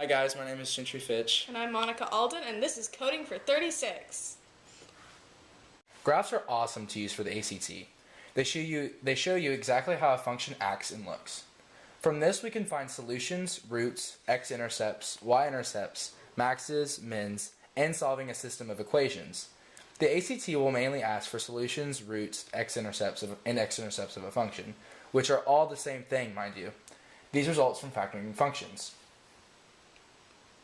Hi guys, my name is Gentry Fitch. And I'm Monica Alden, and this is Coding for 36. Graphs are awesome to use for the ACT. They show you exactly how a function acts and looks. From this we can find solutions, roots, x-intercepts, y-intercepts, maxes, mins, and solving a system of equations. The ACT will mainly ask for solutions, roots, x-intercepts, and x-intercepts of a function, which are all the same thing, mind you. These results from factoring functions.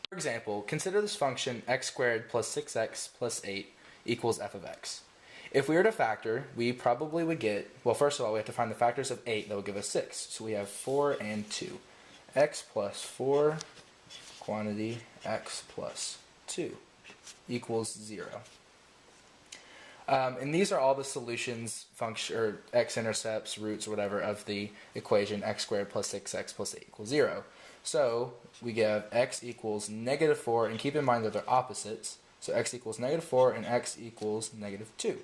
For example, consider this function x squared plus 6x plus 8 equals f of x. If we were to factor, we probably would get, well, first of all, we have to find the factors of 8 that will give us 6. So we have 4 and 2. X plus 4 quantity x plus 2 equals 0. And these are all the solutions, function, or x-intercepts, roots, or whatever, of the equation x squared plus 6x plus 8 equals 0. So we have x equals negative 4, and keep in mind that they're opposites. So x equals negative 4 and x equals negative 2.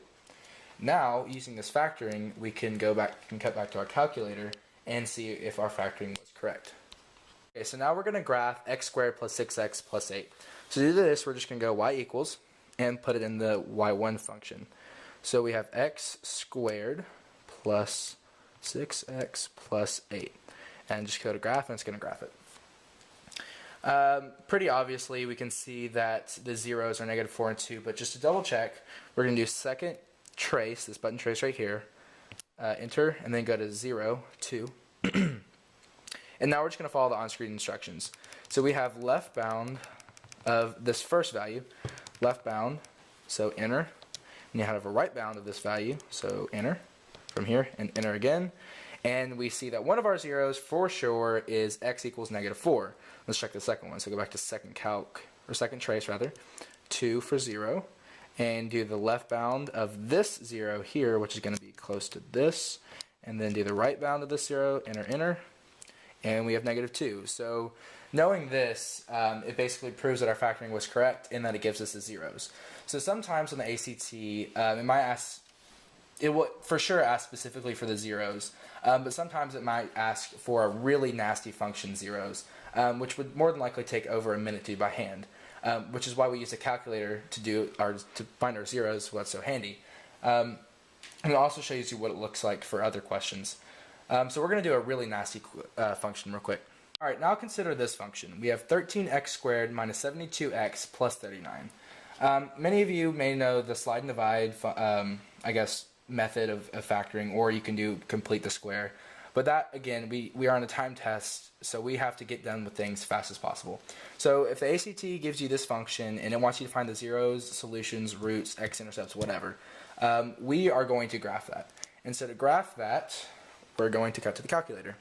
Now, using this factoring, we can cut back to our calculator and see if our factoring was correct. Okay, so now we're going to graph x squared plus 6x plus 8. So to do this, we're just going to go y equals and put it in the y1 function. So we have x squared plus 6x plus 8. And just go to graph, and it's going to graph it. Pretty obviously, we can see that the zeros are negative 4 and 2, but just to double check, we're going to do second trace, this button trace right here, enter, and then go to 0, 2. And now we're just going to follow the on-screen instructions. So we have left bound of this first value, left bound, so enter, and you have a right bound of this value, so enter from here, and enter again. And we see that one of our zeros for sure is x equals negative 4. Let's check the second one. So go back to second trace rather, 2 for 0, and do the left bound of this 0 here, which is going to be close to this, and then do the right bound of this 0, enter, enter, and we have negative 2. So knowing this, it basically proves that our factoring was correct in that it gives us the zeros. So sometimes on the ACT, it might ask, it will for sure ask specifically for the zeros, but sometimes it might ask for a really nasty function zeros, which would more than likely take over a minute to do by hand, which is why we use a calculator to find our zeros. So that's so handy. And it also shows you what it looks like for other questions. So we're going to do a really nasty function real quick. All right, now consider this function. We have 13x squared minus 72x plus 39. Many of you may know the slide and divide, I guess, method of factoring, or you can do complete the square. But that, again, we are on a time test, so we have to get done with things as fast as possible. So if the ACT gives you this function and it wants you to find the zeros, solutions, roots, x-intercepts, whatever, we are going to graph that. And so to graph that, we're going to cut to the calculator.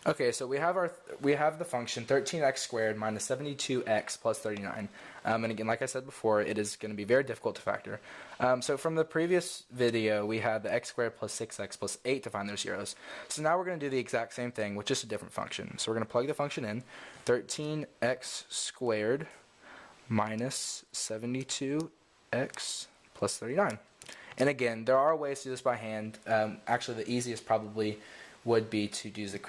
Okay, so we have the function 13x squared minus 72x plus 39. And again, like I said before, it is going to be very difficult to factor. So from the previous video, we had the x squared plus 6x plus 8 to find their zeros. So now we're going to do the exact same thing with just a different function. So we're going to plug the function in, 13x squared minus 72x plus 39. And again, there are ways to do this by hand. Actually, the easiest probably would be to use the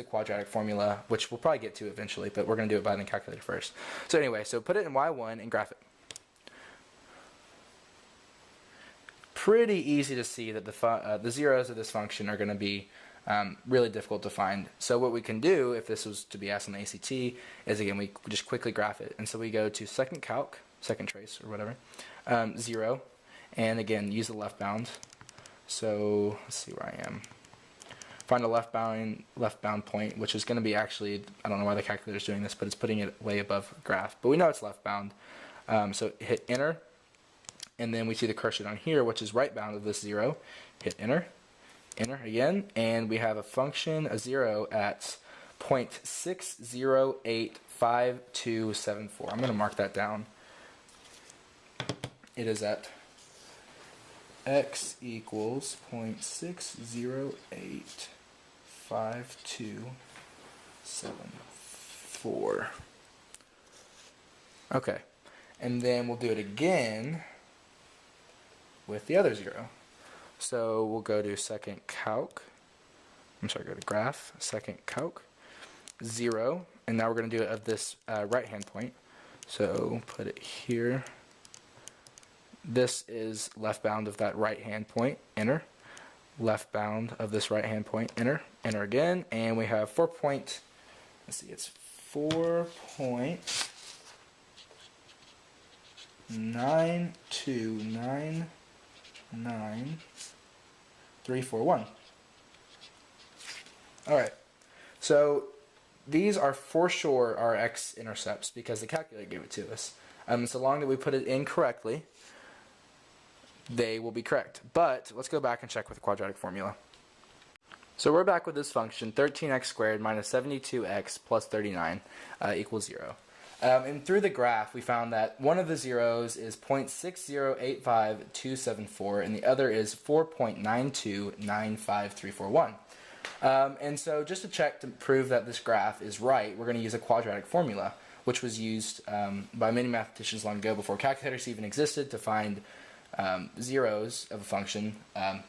quadratic formula, which we'll probably get to eventually, but we're going to do it by the calculator first. So anyway, so put it in y1 and graph it. Pretty easy to see that the zeros of this function are going to be really difficult to find. So what we can do, if this was to be asked on the ACT, is again, we just quickly graph it. And so we go to second trace, or whatever, 0, and again, use the left bound. So let's see where I am. Find a left bound point, which is going to be actually, I don't know why the calculator is doing this, but it's putting it way above graph. But we know it's left bound. So hit enter, and then we see the cursor down here, which is right bound of this 0. Hit enter, enter again, and we have a function, a 0 at 0.6085274. I'm going to mark that down. It is at x equals 0.6085274. Okay, and then we'll do it again with the other 0. So we'll go to go to graph, second calc, 0, and now we're going to do it of this right-hand point. So put it here. This is left bound of that right-hand point, enter. Left bound of this right-hand point, enter. Enter again, and we have 4.9299341. Alright, so these are for sure our x-intercepts because the calculator gave it to us. So long that we put it in correctly, they will be correct. But let's go back and check with the quadratic formula. So we're back with this function, 13x squared minus 72x plus 39 equals 0. And through the graph, we found that one of the zeros is 0.6085274, and the other is 4.9295341. And so just to check to prove that this graph is right, we're going to use a quadratic formula, which was used by many mathematicians long ago before calculators even existed to find zeros of a function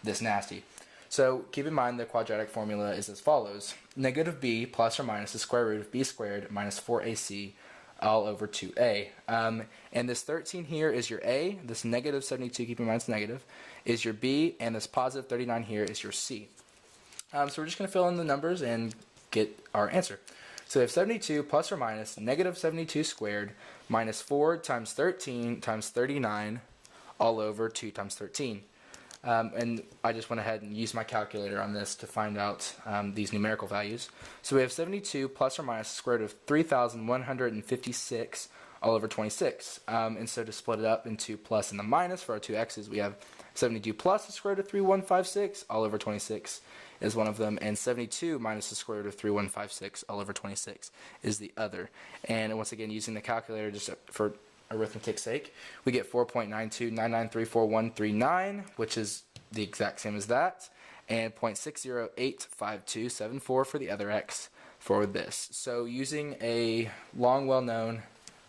this nasty. So keep in mind the quadratic formula is as follows. Negative b plus or minus the square root of b squared minus 4ac all over 2a. And this 13 here is your a, this negative 72, keep in mind it's negative, is your b, and this positive 39 here is your c. So we're just going to fill in the numbers and get our answer. So we have 72 plus or minus negative 72 squared minus 4 times 13 times 39 all over 2 times 13. And I just went ahead and used my calculator on this to find out these numerical values. So we have 72 plus or minus the square root of 3,156 all over 26. And so to split it up into plus and the minus for our two x's, we have 72 plus the square root of 3156 all over 26 is one of them, and 72 minus the square root of 3156 all over 26 is the other. And once again, using the calculator just for arithmetic's sake, we get 4.929934139, which is the exact same as that, and 0.6085274 for the other x for this. So using a long, well-known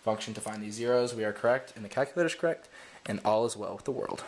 function to find these zeros, we are correct, and the calculator is correct, and all is well with the world.